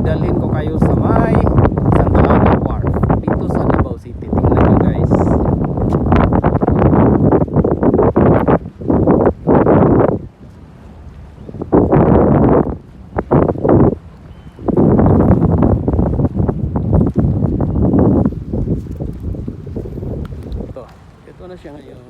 idalhin ko kayo sa may Santa Ana Wharf dito sa Davao City. Tingnan nyo guys. Ito na siya ngayon.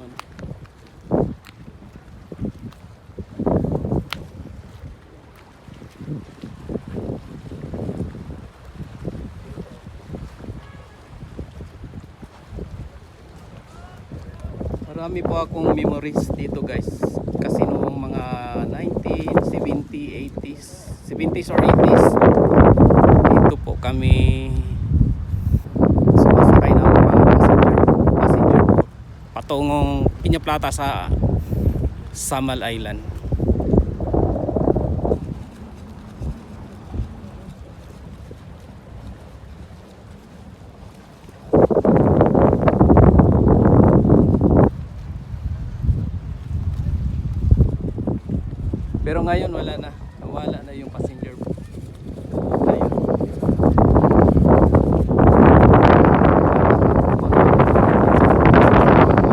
Marami po akong memories dito guys, kasi noong mga 1970, 80s, 70s or 80s dito po kami sumasakay ng mga passenger boat patungong Piña-Plata sa Samal Island. Pero ngayon wala na yung passenger boat. Ayun.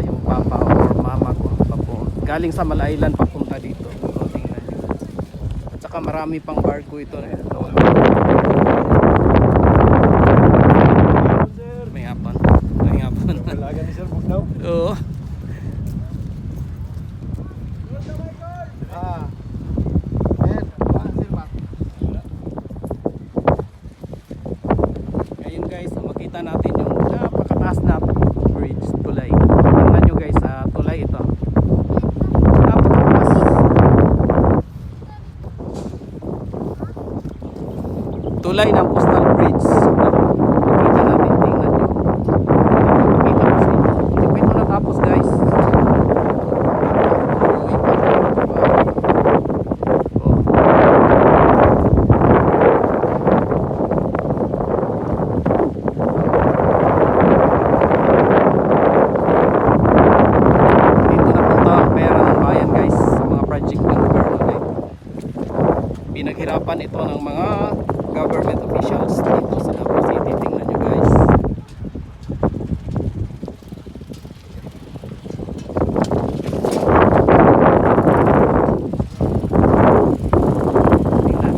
Yung papa or mama ko galing sa Samal Island papunta dito. O, tingnan nyo. At saka marami pang barko ito. May hapon. Talaga ni Sir Bugnaw. Oo. Ngayon guys, makita natin yung napakataas na bridge, tulay. Tingnan nyo guys, tulay ito. Napakataas. Tulay ng Coastal Bridge. Makita natin, tingnan nyo. Makita ko sa inyo. Hindi pa ito natapos guys. Pinaghirapan ito ng mga government officials dito sa Davao City. Tingnan nyo guys. Tingnan.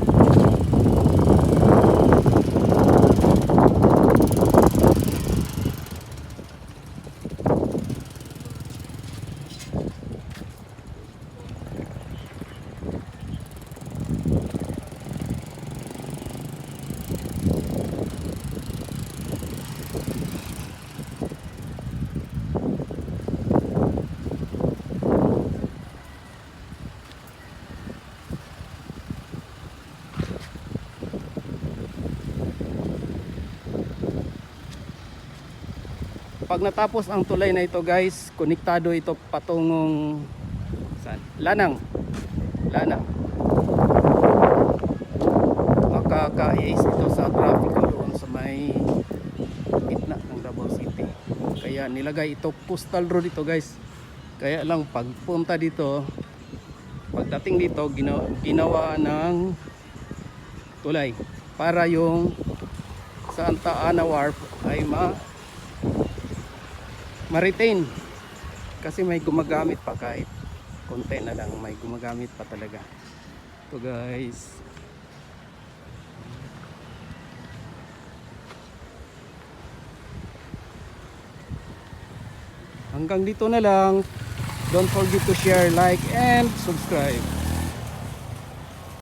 Pag natapos ang tulay na ito guys, konektado ito patungong saan? Lanang. Makaka-ace ito sa traffic doon sa may gitna ng Davao City. Kaya nilagay ito postal road ito guys. Kaya lang pagpunta dito, pagdating dito ginawa ng tulay para yung Santa Ana Wharf ay ma-retain, kasi may gumagamit pa, kahit konti na lang may gumagamit pa talaga. Ito guys, hanggang dito na lang. Don't forget to share, like and subscribe.